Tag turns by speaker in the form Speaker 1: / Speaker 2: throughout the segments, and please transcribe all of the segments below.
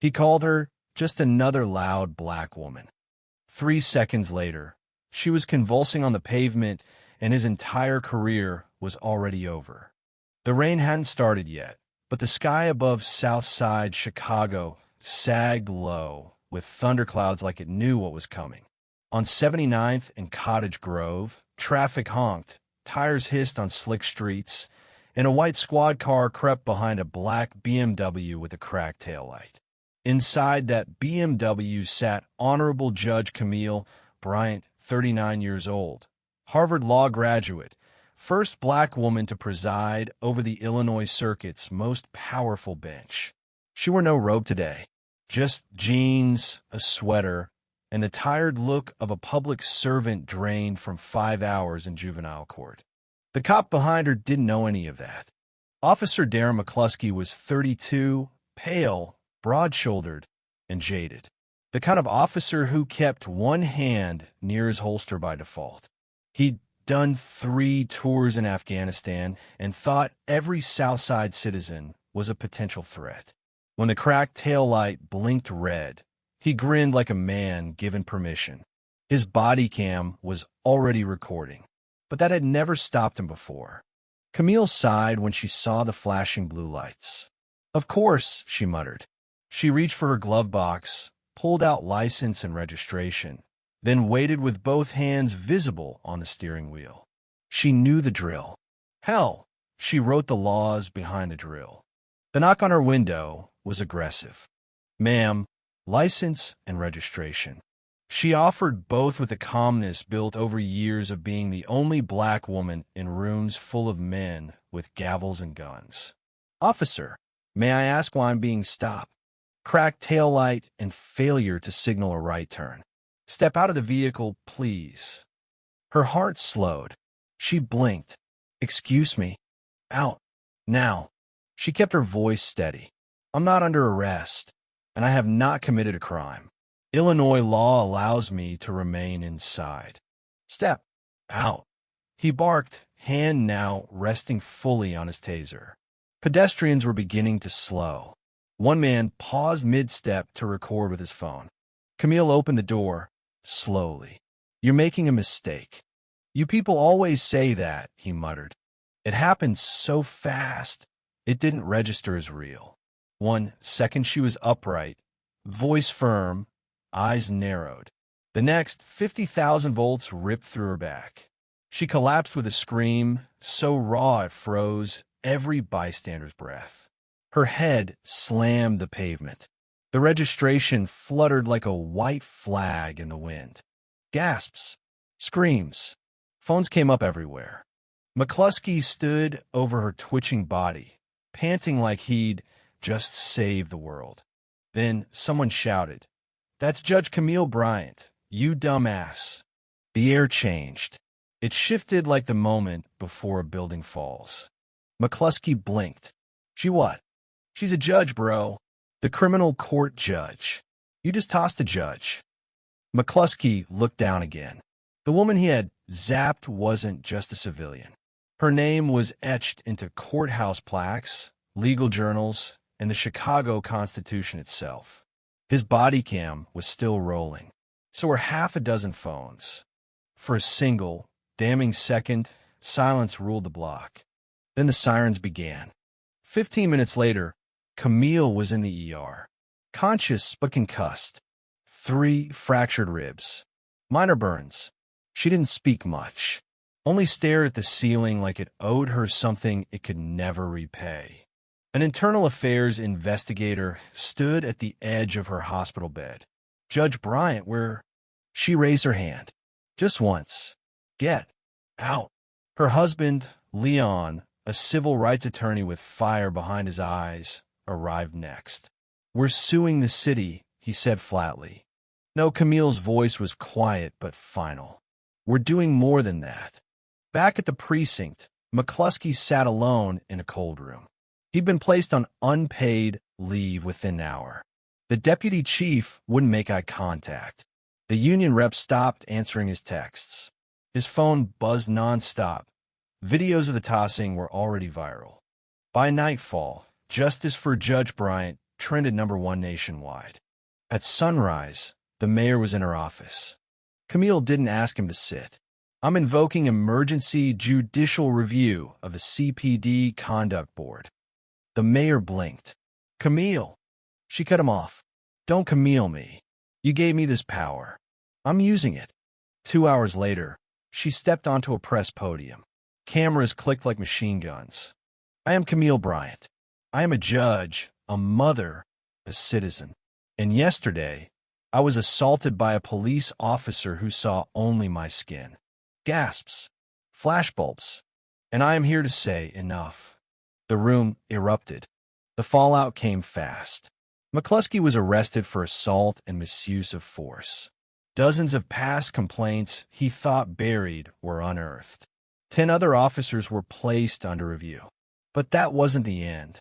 Speaker 1: He called her just another loud black woman. 3 seconds later, she was convulsing on the pavement, and his entire career was already over. The rain hadn't started yet, but the sky above South Side Chicago sagged low, with thunderclouds like it knew what was coming. On 79th and Cottage Grove, traffic honked, tires hissed on slick streets, and a white squad car crept behind a black BMW with a cracked taillight. Inside that BMW sat Honorable Judge Camille Bryant, 39 years old, Harvard Law graduate, first black woman to preside over the Illinois Circuit's most powerful bench. She wore no robe today, just jeans, a sweater, and the tired look of a public servant drained from 5 hours in juvenile court. The cop behind her didn't know any of that. Officer Darren McCluskey was 32, pale, broad-shouldered, and jaded. The kind of officer who kept one hand near his holster by default. He'd done 3 tours in Afghanistan and thought every Southside citizen was a potential threat. When the cracked taillight blinked red, he grinned like a man given permission. His body cam was already recording, but that had never stopped him before. Camille sighed when she saw the flashing blue lights. "Of course," she muttered. She reached for her glove box, pulled out license and registration, then waited with both hands visible on the steering wheel. She knew the drill. Hell, she wrote the laws behind the drill. The knock on her window was aggressive. "Ma'am, license and registration." She offered both with a calmness built over years of being the only black woman in rooms full of men with gavels and guns. "Officer, may I ask why I'm being stopped?" Cracked taillight and failure to signal a right turn. "Step out of the vehicle, please." Her heart slowed. She blinked. "Excuse me." "Out. Now." She kept her voice steady. "I'm not under arrest, and I have not committed a crime. Illinois law allows me to remain inside." "Step out." He barked, hand now resting fully on his taser. Pedestrians were beginning to slow. One man paused mid-step to record with his phone. Camille opened the door, slowly. "You're making a mistake." "You people always say that," he muttered. "It happened so fast, it didn't register as real." 1 second she was upright, voice firm, eyes narrowed. The next, 50,000 volts ripped through her back. She collapsed with a scream, so raw it froze every bystander's breath. Her head slammed the pavement. The registration fluttered like a white flag in the wind. Gasps, screams. Phones came up everywhere. McCluskey stood over her twitching body, panting like he'd just saved the world. Then someone shouted, "That's Judge Camille Bryant, you dumbass." The air changed. It shifted like the moment before a building falls. McCluskey blinked. "She what?" "She's a judge, bro. The criminal court judge. You just tossed a judge." McCluskey looked down again. The woman he had zapped wasn't just a civilian. Her name was etched into courthouse plaques, legal journals, and the Chicago Constitution itself. His body cam was still rolling. So were half a dozen phones. For a single, damning second, silence ruled the block. Then the sirens began. 15 minutes later, Camille was in the ER. Conscious but concussed. 3 fractured ribs. Minor burns. She didn't speak much. Only stared at the ceiling like it owed her something it could never repay. An internal affairs investigator stood at the edge of her hospital bed. "Judge Bryant, where?" She raised her hand. "Just once. Get out." Her husband, Leon, a civil rights attorney with fire behind his eyes, arrived next. "We're suing the city," he said flatly. No, Camille's voice was quiet but final. "We're doing more than that." Back at the precinct, McCluskey sat alone in a cold room. He'd been placed on unpaid leave within an hour. The deputy chief wouldn't make eye contact. The union rep stopped answering his texts. His phone buzzed nonstop. Videos of the tossing were already viral. By nightfall, justice for Judge Bryant trended #1 nationwide. At sunrise, the mayor was in her office. Camille didn't ask him to sit. "I'm invoking emergency judicial review of the CPD conduct board." The mayor blinked. "Camille." She cut him off. "Don't Camille me. You gave me this power. I'm using it." 2 hours later, she stepped onto a press podium. Cameras clicked like machine guns. "I am Camille Bryant. I am a judge, a mother, a citizen. And yesterday, I was assaulted by a police officer who saw only my skin." Gasps. Flashbulbs. "And I am here to say enough." The room erupted. The fallout came fast. McCluskey was arrested for assault and misuse of force. Dozens of past complaints he thought buried were unearthed. 10 other officers were placed under review. But that wasn't the end.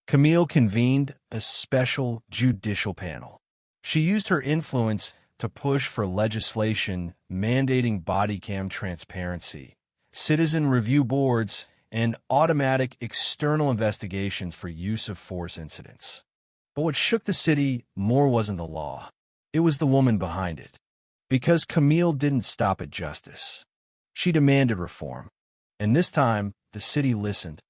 Speaker 1: Camille convened a special judicial panel. She used her influence to push for legislation mandating body cam transparency, citizen review boards, and automatic external investigations for use of force incidents. But what shook the city more wasn't the law. It was the woman behind it. Because Camille didn't stop at justice. She demanded reform. And this time, the city listened.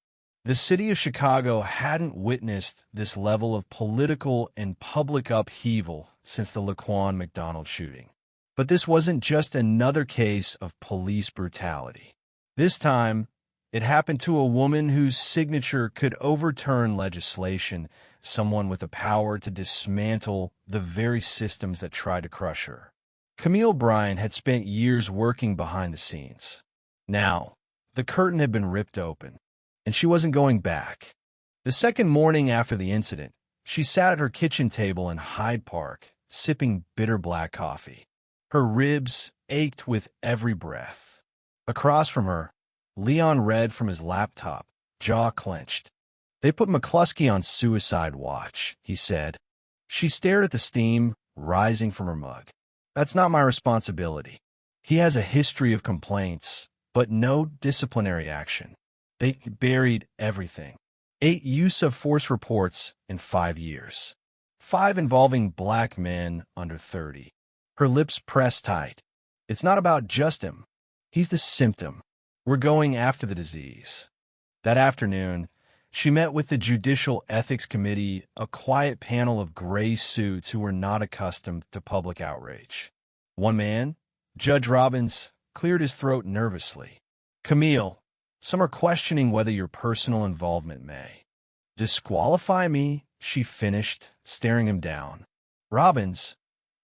Speaker 1: The city of Chicago hadn't witnessed this level of political and public upheaval since the Laquan McDonald shooting. But this wasn't just another case of police brutality. This time, it happened to a woman whose signature could overturn legislation, someone with the power to dismantle the very systems that tried to crush her. Camille Bryant had spent years working behind the scenes. Now, the curtain had been ripped open, and she wasn't going back. The second morning after the incident, she sat at her kitchen table in Hyde Park, sipping bitter black coffee. Her ribs ached with every breath. Across from her, Leon read from his laptop, jaw clenched. "They put McCluskey on suicide watch," he said. She stared at the steam rising from her mug. "That's not my responsibility. He has a history of complaints, but no disciplinary action. They buried everything. 8 use of force reports in 5 years. 5 involving black men under 30. Her lips pressed tight. "It's not about just him. He's the symptom. We're going after the disease." That afternoon, she met with the Judicial Ethics Committee, a quiet panel of gray suits who were not accustomed to public outrage. One man, Judge Robbins, cleared his throat nervously. "Camille, some are questioning whether your personal involvement may disqualify me," she finished, staring him down. "Robbins,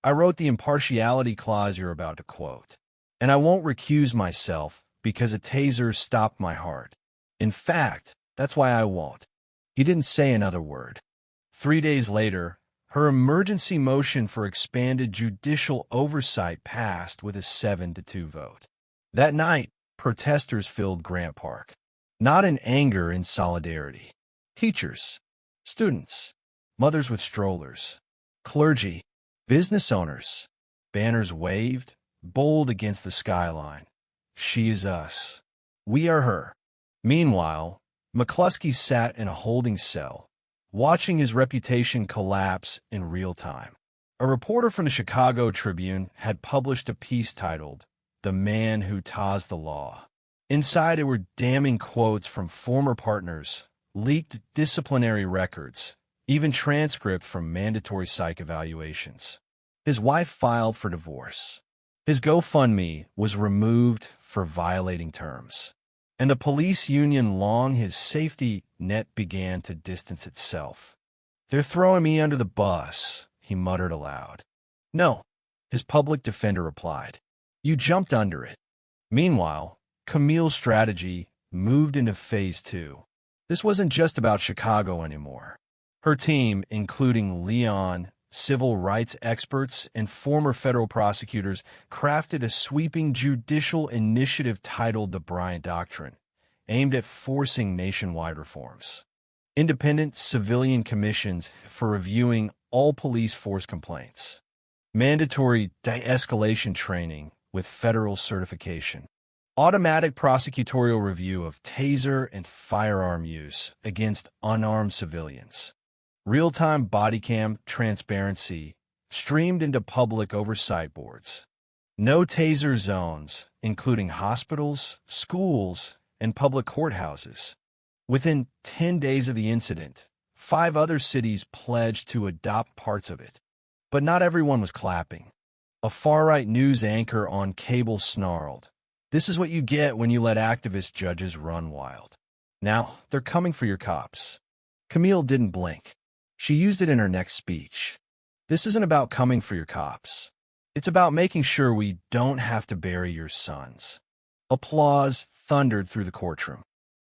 Speaker 1: I wrote the impartiality clause you're about to quote, and I won't recuse myself because a taser stopped my heart. In fact, that's why I won't." He didn't say another word. 3 days later, her emergency motion for expanded judicial oversight passed with a 7-2 vote. That night, protesters filled Grant Park. Not in anger, in solidarity. Teachers, students, mothers with strollers, clergy, business owners. Banners waved, bold against the skyline. "She is us. We are her." Meanwhile, McCluskey sat in a holding cell, watching his reputation collapse in real time. A reporter from the Chicago Tribune had published a piece titled, "The Man Who Tossed the Law." Inside it were damning quotes from former partners, leaked disciplinary records, even transcript from mandatory psych evaluations. His wife filed for divorce. His GoFundMe was removed for violating terms. And the police union along his safety net began to distance itself. "They're throwing me under the bus," he muttered aloud. "No," his public defender replied. "You jumped under it." Meanwhile, Camille's strategy moved into phase 2. This wasn't just about Chicago anymore. Her team, including Leon, civil rights experts, and former federal prosecutors, crafted a sweeping judicial initiative titled the Bryant Doctrine, aimed at forcing nationwide reforms. Independent civilian commissions for reviewing all police force complaints. Mandatory de-escalation training with federal certification. Automatic prosecutorial review of taser and firearm use against unarmed civilians. Real-time body cam transparency streamed into public oversight boards. No taser zones, including hospitals, schools, and public courthouses. Within 10 days of the incident, 5 other cities pledged to adopt parts of it. But not everyone was clapping. A far-right news anchor on cable snarled, "This is what you get when you let activist judges run wild. Now, they're coming for your cops." Camille didn't blink. She used it in her next speech. "This isn't about coming for your cops. It's about making sure we don't have to bury your sons." Applause thundered through the courtroom.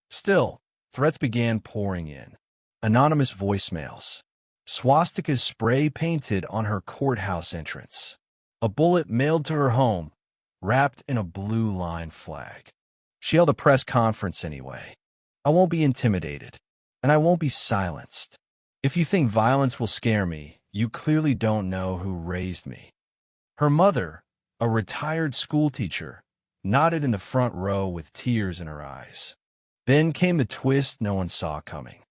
Speaker 1: Still, threats began pouring in. Anonymous voicemails. Swastikas spray-painted on her courthouse entrance. A bullet mailed to her home, wrapped in a blue line flag. She held a press conference anyway. "I won't be intimidated, and I won't be silenced. If you think violence will scare me, you clearly don't know who raised me." Her mother, a retired schoolteacher, nodded in the front row with tears in her eyes. Then came the twist no one saw coming.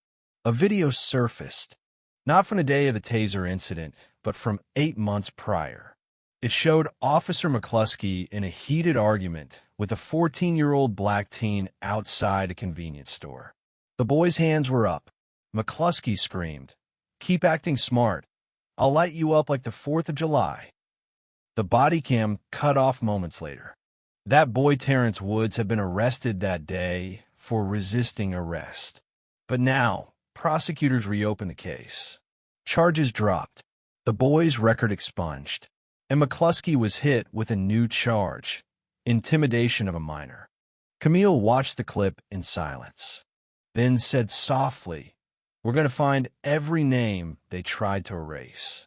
Speaker 1: A video surfaced, not from the day of the taser incident, but from 8 months prior. It showed Officer McCluskey in a heated argument with a 14-year-old black teen outside a convenience store. The boy's hands were up. McCluskey screamed, "Keep acting smart. I'll light you up like the 4th of July." The body cam cut off moments later. That boy, Terrence Woods, had been arrested that day for resisting arrest. But now, prosecutors reopened the case. Charges dropped. The boy's record expunged. And McCluskey was hit with a new charge, intimidation of a minor. Camille watched the clip in silence, then said softly, "We're going to find every name they tried to erase."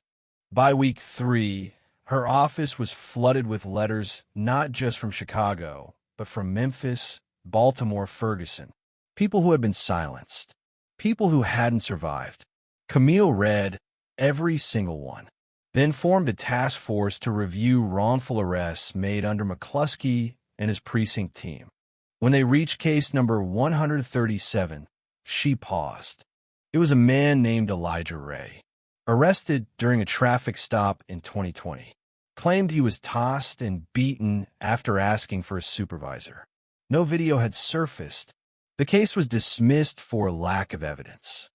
Speaker 1: By week 3, her office was flooded with letters not just from Chicago, but from Memphis, Baltimore, Ferguson. People who had been silenced. People who hadn't survived. Camille read every single one, then formed a task force to review wrongful arrests made under McCluskey and his precinct team. When they reached case number 137, she paused. It was a man named Elijah Ray, arrested during a traffic stop in 2020. Claimed he was tossed and beaten after asking for a supervisor. No video had surfaced. The case was dismissed for lack of evidence.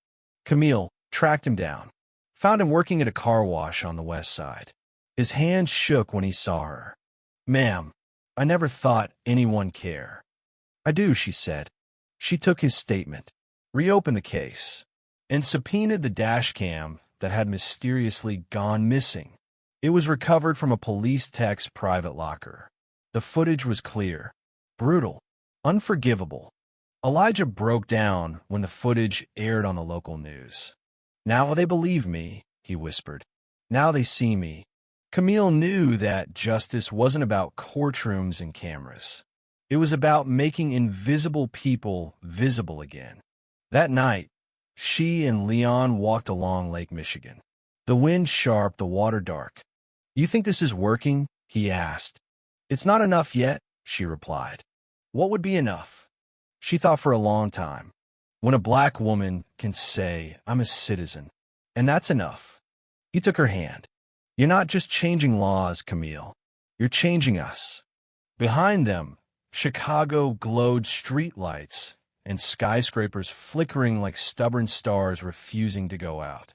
Speaker 1: Camille tracked him down, found him working at a car wash on the west side. His hand shook when he saw her. "Ma'am, I never thought anyone care." "I do," she said. She took his statement, reopened the case, and subpoenaed the dash cam that had mysteriously gone missing. It was recovered from a police tech's private locker. The footage was clear, brutal, unforgivable. Elijah broke down when the footage aired on the local news. "Now they believe me," he whispered. "Now they see me." Camille knew that justice wasn't about courtrooms and cameras. It was about making invisible people visible again. That night, she and Leon walked along Lake Michigan. The wind sharp, the water dark. "You think this is working?" he asked. "It's not enough yet," she replied. What would be enough? She thought for a long time. When a black woman can say, "I'm a citizen," and that's enough. He took her hand. "You're not just changing laws, Camille. You're changing us." Behind them, Chicago glowed streetlights and skyscrapers flickering like stubborn stars refusing to go out.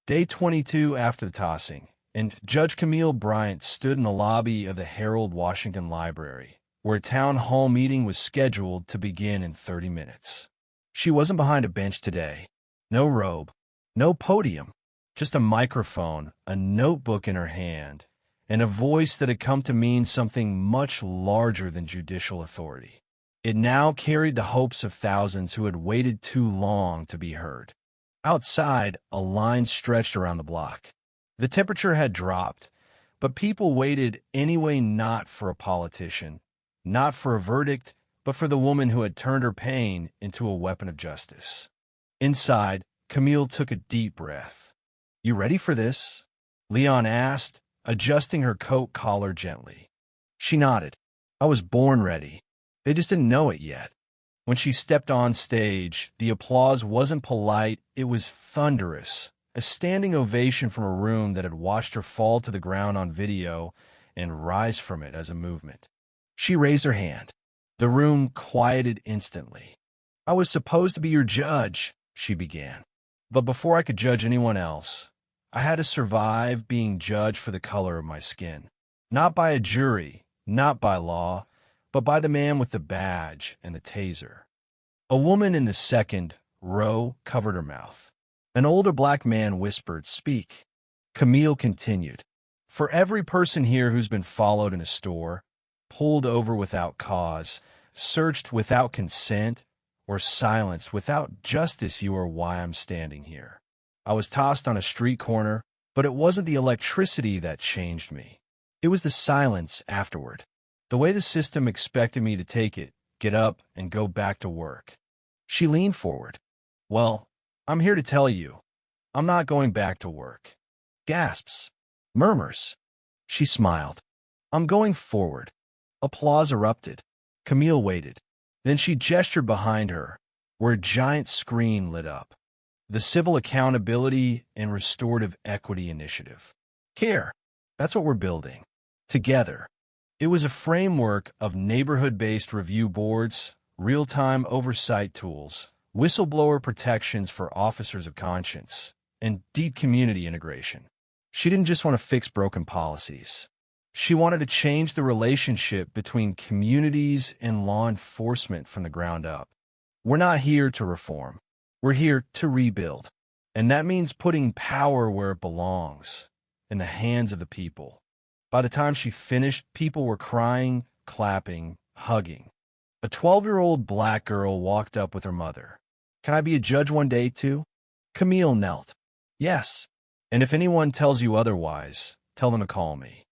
Speaker 1: Day 22 after the tossing, and Judge Camille Bryant stood in the lobby of the Harold Washington Library, where a town hall meeting was scheduled to begin in 30 minutes. She wasn't behind a bench today. No robe, no podium, just a microphone, a notebook in her hand, and a voice that had come to mean something much larger than judicial authority. It now carried the hopes of thousands who had waited too long to be heard. Outside, a line stretched around the block. The temperature had dropped, but people waited anyway, not for a politician, not for a verdict, but for the woman who had turned her pain into a weapon of justice. Inside, Camille took a deep breath. "You ready for this?" Leon asked, adjusting her coat collar gently. She nodded. "I was born ready. They just didn't know it yet." When she stepped on stage, the applause wasn't polite, it was thunderous, a standing ovation from a room that had watched her fall to the ground on video and rise from it as a movement. She raised her hand. The room quieted instantly. "I was supposed to be your judge," she began. "But before I could judge anyone else, I had to survive being judged for the color of my skin. Not by a jury, not by law, but by the man with the badge and the taser." A woman in the second row covered her mouth. An older black man whispered, "Speak." Camille continued, "For every person here who's been followed in a store, pulled over without cause, searched without consent, or silenced without justice, you are why I'm standing here. I was tossed on a street corner, but it wasn't the electricity that changed me. It was the silence afterward. The way the system expected me to take it, get up, and go back to work." She leaned forward. "Well, I'm here to tell you, I'm not going back to work." Gasps. Murmurs. She smiled. "I'm going forward." Applause erupted. Camille waited. Then she gestured behind her, where a giant screen lit up. The Civil Accountability and Restorative Equity Initiative. CARE. That's what we're building. Together. It was a framework of neighborhood-based review boards, real-time oversight tools, whistleblower protections for officers of conscience, and deep community integration. She didn't just want to fix broken policies. She wanted to change the relationship between communities and law enforcement from the ground up. We're not here to reform. We're here to rebuild. And that means putting power where it belongs, in the hands of the people. By the time she finished, people were crying, clapping, hugging. A 12-year-old black girl walked up with her mother. "Can I be a judge one day, too?" Camille knelt. "Yes. And if anyone tells you otherwise, tell them to call me."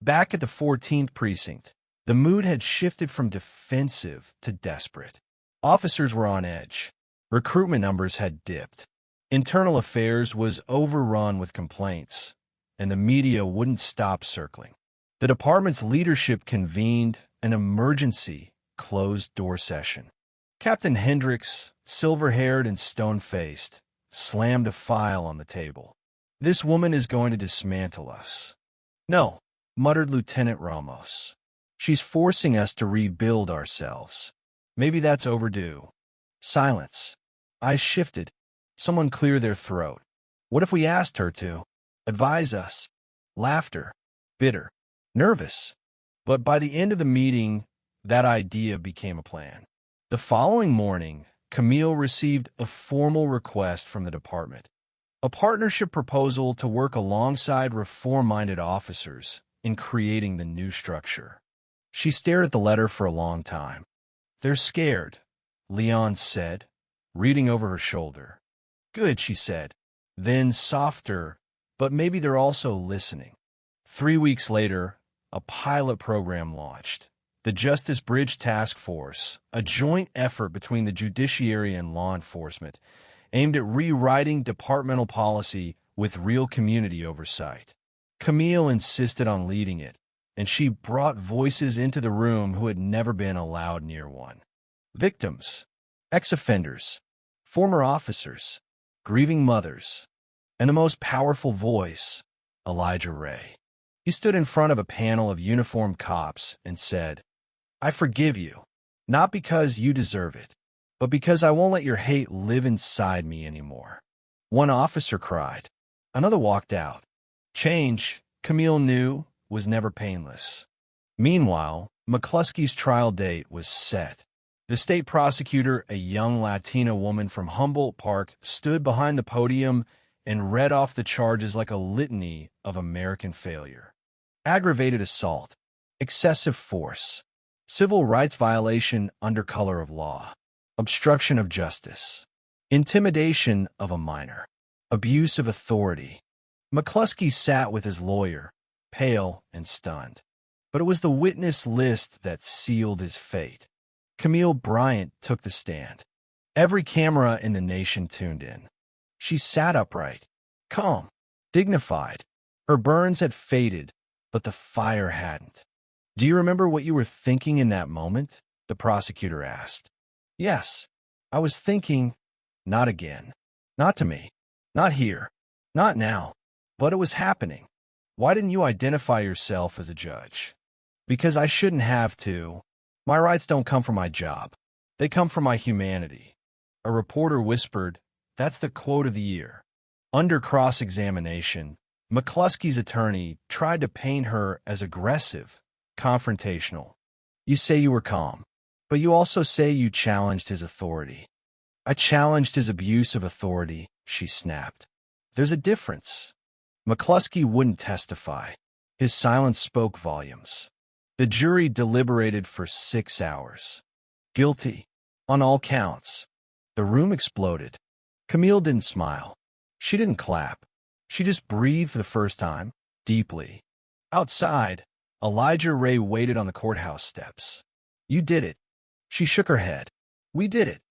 Speaker 1: Back at the 14th precinct, the mood had shifted from defensive to desperate. Officers were on edge. Recruitment numbers had dipped. Internal affairs was overrun with complaints, and the media wouldn't stop circling. The department's leadership convened an emergency closed-door session. Captain Hendricks, silver-haired and stone-faced, slammed a file on the table. "This woman is going to dismantle us." "No," muttered Lieutenant Ramos. "She's forcing us to rebuild ourselves. Maybe that's overdue." Silence. Eyes shifted. Someone clear their throat. "What if we asked her to? Advise us?" Laughter. Bitter. Nervous. But by the end of the meeting, that idea became a plan. The following morning, Camille received a formal request from the department. A partnership proposal to work alongside reform-minded officers in creating the new structure. She stared at the letter for a long time. "They're scared," Leon said, reading over her shoulder. "Good," she said. Then softer, "But maybe they're also listening." 3 weeks later, a pilot program launched. The Justice Bridge Task Force, a joint effort between the judiciary and law enforcement, aimed at rewriting departmental policy with real community oversight. Camille insisted on leading it, and she brought voices into the room who had never been allowed near one. Victims, ex-offenders, former officers, grieving mothers, and the most powerful voice, Elijah Ray. He stood in front of a panel of uniformed cops and said, "I forgive you, not because you deserve it, but because I won't let your hate live inside me anymore." One officer cried. Another walked out. Change, Camille knew, was never painless. Meanwhile, McCluskey's trial date was set. The state prosecutor, a young Latina woman from Humboldt Park, stood behind the podium and read off the charges like a litany of American failure. Aggravated assault, excessive force, civil rights violation under color of law, obstruction of justice, intimidation of a minor, abuse of authority. McCluskey sat with his lawyer, pale and stunned. But it was the witness list that sealed his fate. Camille Bryant took the stand. Every camera in the nation tuned in. She sat upright, calm, dignified. Her burns had faded, but the fire hadn't. "Do you remember what you were thinking in that moment?" the prosecutor asked. "Yes, I was thinking, not again. Not to me. Not here. Not now. But it was happening. Why didn't you identify yourself as a judge? Because I shouldn't have to. My rights don't come from my job. They come from my humanity. A reporter whispered, "That's the quote of the year." Under cross-examination, McCluskey's attorney tried to paint her as aggressive, confrontational. You say you were calm, but you also say you challenged his authority. I challenged his abuse of authority, she snapped. There's a difference. McCluskey wouldn't testify. His silence spoke volumes. The jury deliberated for 6 hours. Guilty. On all counts. The room exploded. Camille didn't smile. She didn't clap. She just breathed for the first time, deeply. Outside, Elijah Ray waited on the courthouse steps. You did it. She shook her head. We did it.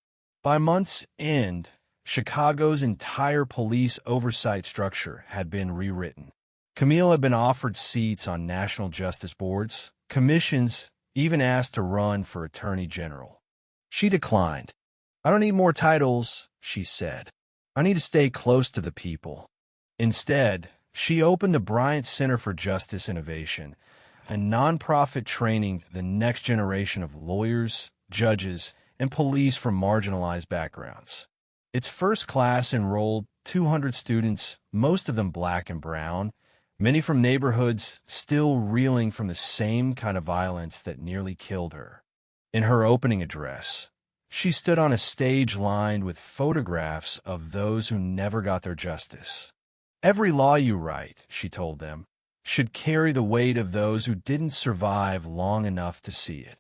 Speaker 1: By month's end, Chicago's entire police oversight structure had been rewritten. Camille had been offered seats on national justice boards, commissions, even asked to run for attorney general. She declined. I don't need more titles, she said. I need to stay close to the people. Instead, she opened the Bryant Center for Justice Innovation, a nonprofit training the next generation of lawyers, judges, and police from marginalized backgrounds. Its first class enrolled 200 students, most of them black and brown, many from neighborhoods still reeling from the same kind of violence that nearly killed her. In her opening address, she stood on a stage lined with photographs of those who never got their justice. Every law you write, she told them, should carry the weight of those who didn't survive long enough to see it.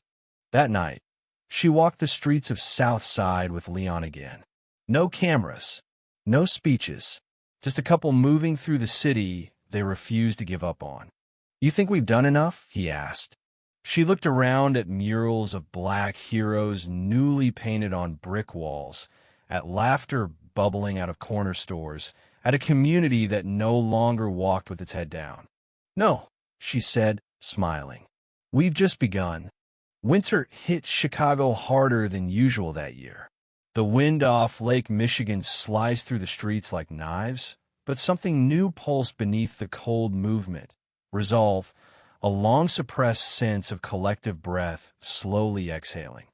Speaker 1: That night, she walked the streets of South Side with Leon again. No cameras, no speeches, just a couple moving through the city they refused to give up on. You think we've done enough? He asked. She looked around at murals of black heroes newly painted on brick walls, at laughter bubbling out of corner stores, at a community that no longer walked with its head down. No, she said, smiling. We've just begun. Winter hit Chicago harder than usual that year. The wind off Lake Michigan sliced through the streets like knives, but something new pulsed beneath the cold movement. Resolve, a long-suppressed sense of collective breath slowly exhaling.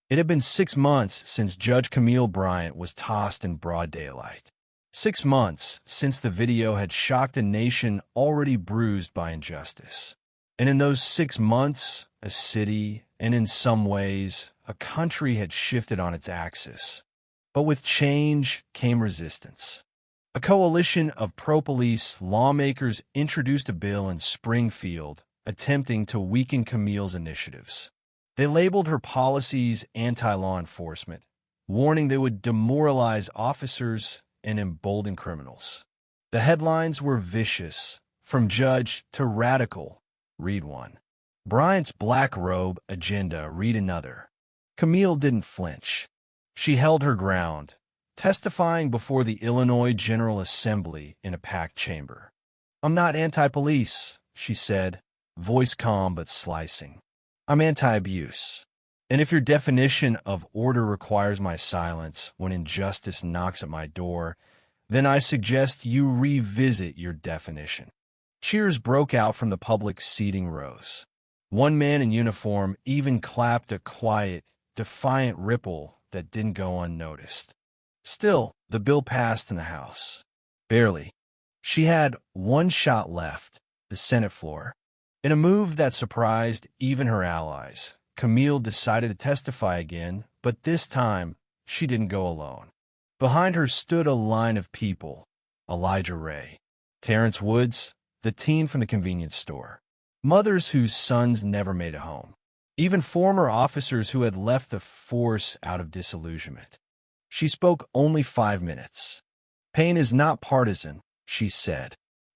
Speaker 1: It had been 6 months since Judge Camille Bryant was tossed in broad daylight. 6 months since the video had shocked a nation already bruised by injustice. And in those 6 months, a city, and in some ways, a country had shifted on its axis. But with change came resistance. A coalition of pro-police lawmakers introduced a bill in Springfield attempting to weaken Camille's initiatives. They labeled her policies anti-law enforcement, warning they would demoralize officers and embolden criminals. The headlines were vicious, from judge to radical. Read one. Bryant's black robe agenda, read another. Camille didn't flinch. She held her ground, testifying before the Illinois General Assembly in a packed chamber. I'm not anti-police, she said, voice calm but slicing. I'm anti-abuse. And if your definition of order requires my silence when injustice knocks at my door, then I suggest you revisit your definition. Cheers broke out from the public seating rows. One man in uniform even clapped a quiet, defiant ripple that didn't go unnoticed. Still, the bill passed in the House. Barely. She had one shot left, the Senate floor. In a move that surprised even her allies, Camille decided to testify again, but this time, she didn't go alone. Behind her stood a line of people. Elijah Ray, Terrence Woods, the teen from the convenience store, mothers whose sons never made it home, even former officers who had left the force out of disillusionment. She spoke only 5 minutes. Pain is not partisan, she said.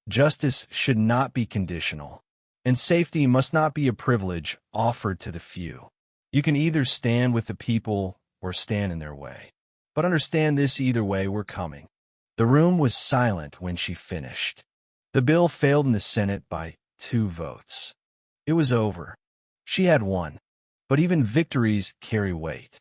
Speaker 1: Justice should not be conditional, and safety must not be a privilege offered to the few. You can either stand with the people or stand in their way. But understand this, either way, we're coming. The room was silent when she finished. The bill failed in the Senate by 2 votes. It was over. She had won. But even victories carry weight.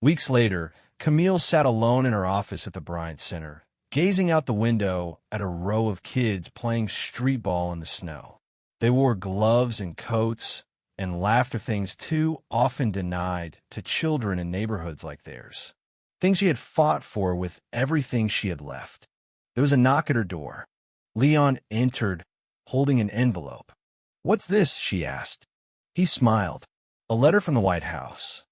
Speaker 1: Weeks later, Camille sat alone in her office at the Bryant Center, gazing out the window at a row of kids playing street ball in the snow. They wore gloves and coats and laughed at things too often denied to children in neighborhoods like theirs. Things she had fought for with everything she had left. There was a knock at her door. Leon entered, holding an envelope. "What's this?" she asked. He smiled. "A letter from the White House."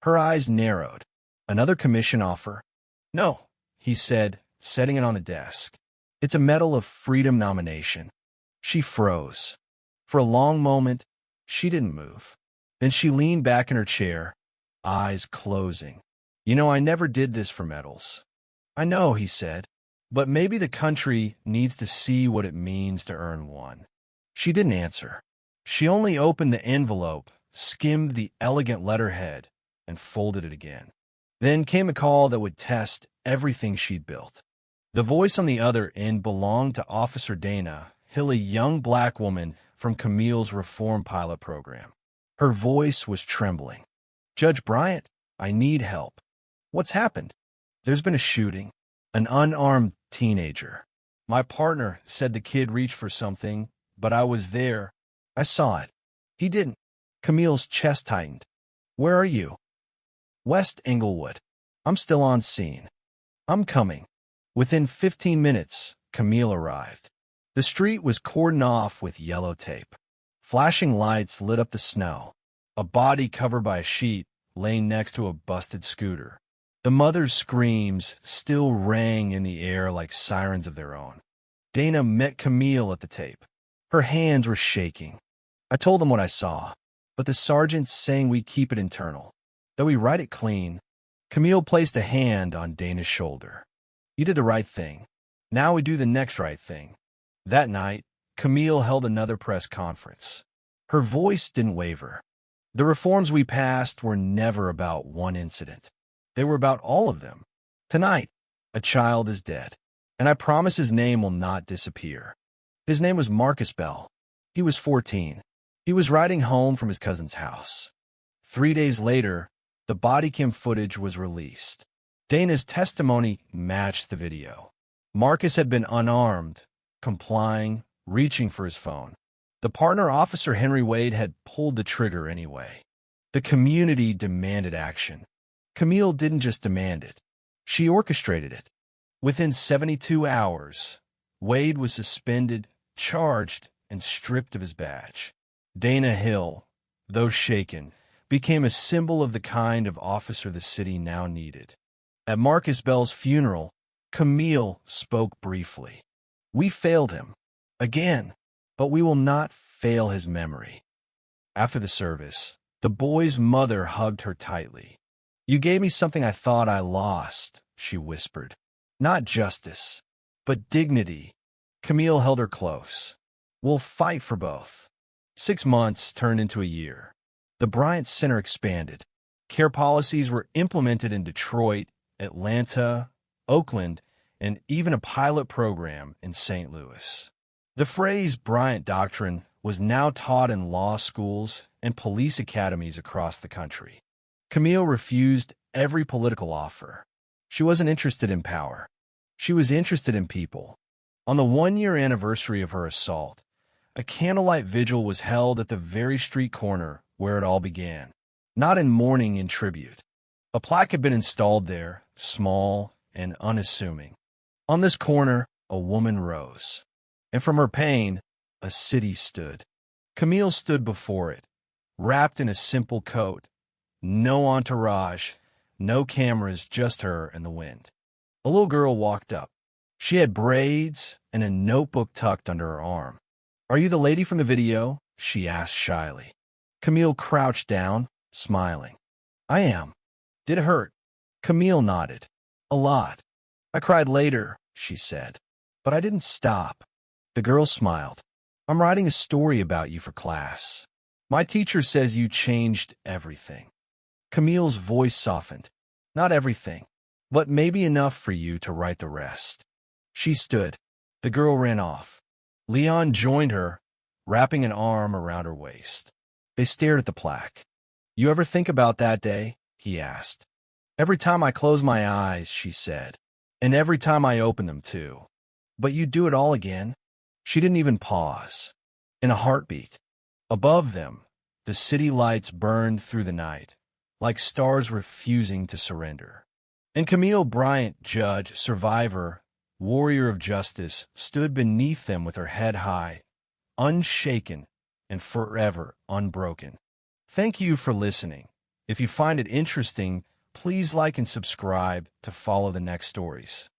Speaker 1: Her eyes narrowed. "Another commission offer?" "No," he said, setting it on the desk. "It's a Medal of Freedom nomination." She froze. For a long moment, she didn't move. Then she leaned back in her chair, eyes closing. "You know, I never did this for medals." "I know," he said, "but maybe the country needs to see what it means to earn one." She didn't answer. She only opened the envelope, skimmed the elegant letterhead, and folded it again. Then came a call that would test everything she'd built. The voice on the other end belonged to Officer Dana Hill, a young black woman from Camille's Reform Pilot Program. Her voice was trembling. "Judge Bryant, I need help." "What's happened?" "There's been a shooting. An unarmed teenager. My partner said the kid reached for something, but I was there. I saw it. He didn't." Camille's chest tightened. "Where are you?" "West Englewood. I'm still on scene." "I'm coming." Within 15 minutes, Camille arrived. The street was cordoned off with yellow tape. Flashing lights lit up the snow. A body covered by a sheet lay next to a busted scooter. The mother's screams still rang in the air like sirens of their own. Dana met Camille at the tape. Her hands were shaking. "I told them what I saw, but the sergeant's saying we keep it internal. That we write it clean." Camille placed a hand on Dana's shoulder. "You did the right thing. Now we do the next right thing." That night, Camille held another press conference. Her voice didn't waver. "The reforms we passed were never about one incident. They were about all of them. Tonight, a child is dead, and I promise his name will not disappear. His name was Marcus Bell. He was 14. He was riding home from his cousin's house. 3 days later, the body cam footage was released. Dana's testimony matched the video. Marcus had been unarmed, complying, reaching for his phone. The partner officer, Henry Wade, had pulled the trigger anyway. The community demanded action. Camille didn't just demand it. She orchestrated it. Within 72 hours, Wade was suspended, charged, and stripped of his badge. Dana Hill, though shaken, became a symbol of the kind of officer the city now needed. At Marcus Bell's funeral, Camille spoke briefly. "We failed him. Again. But we will not fail his memory." After the service, the boy's mother hugged her tightly. "You gave me something I thought I lost," she whispered. "Not justice, but dignity." Camille held her close. "We'll fight for both." 6 months turned into a year. The Bryant Center expanded. Care policies were implemented in Detroit, Atlanta, Oakland, and even a pilot program in St. Louis. The phrase Bryant Doctrine was now taught in law schools and police academies across the country. Camille refused every political offer. She wasn't interested in power. She was interested in people. On the 1-year anniversary of her assault, a candlelight vigil was held at the very street corner where it all began, not in mourning in tribute. A plaque had been installed there, small and unassuming. On this corner, a woman rose, and from her pain, a city stood. Camille stood before it, wrapped in a simple coat, no entourage, no cameras, just her and the wind. A little girl walked up. She had braids and a notebook tucked under her arm. "Are you the lady from the video?" she asked shyly. Camille crouched down, smiling. "I am." "Did it hurt?" Camille nodded. "A lot. I cried later," she said. "But I didn't stop." The girl smiled. "I'm writing a story about you for class. My teacher says you changed everything." Camille's voice softened. "Not everything, but maybe enough for you to write the rest." She stood. The girl ran off. Leon joined her, wrapping an arm around her waist. They stared at the plaque. "You ever think about that day?" he asked. "Every time I close my eyes," she said. And every time I open them, too. But you do it all again? She didn't even pause. In a heartbeat. Above them, the city lights burned through the night, like stars refusing to surrender. And Camille Bryant, judge, survivor, warrior of justice, stood beneath them with her head high, unshaken and forever unbroken. Thank you for listening. If you find it interesting, please like and subscribe to follow the next stories.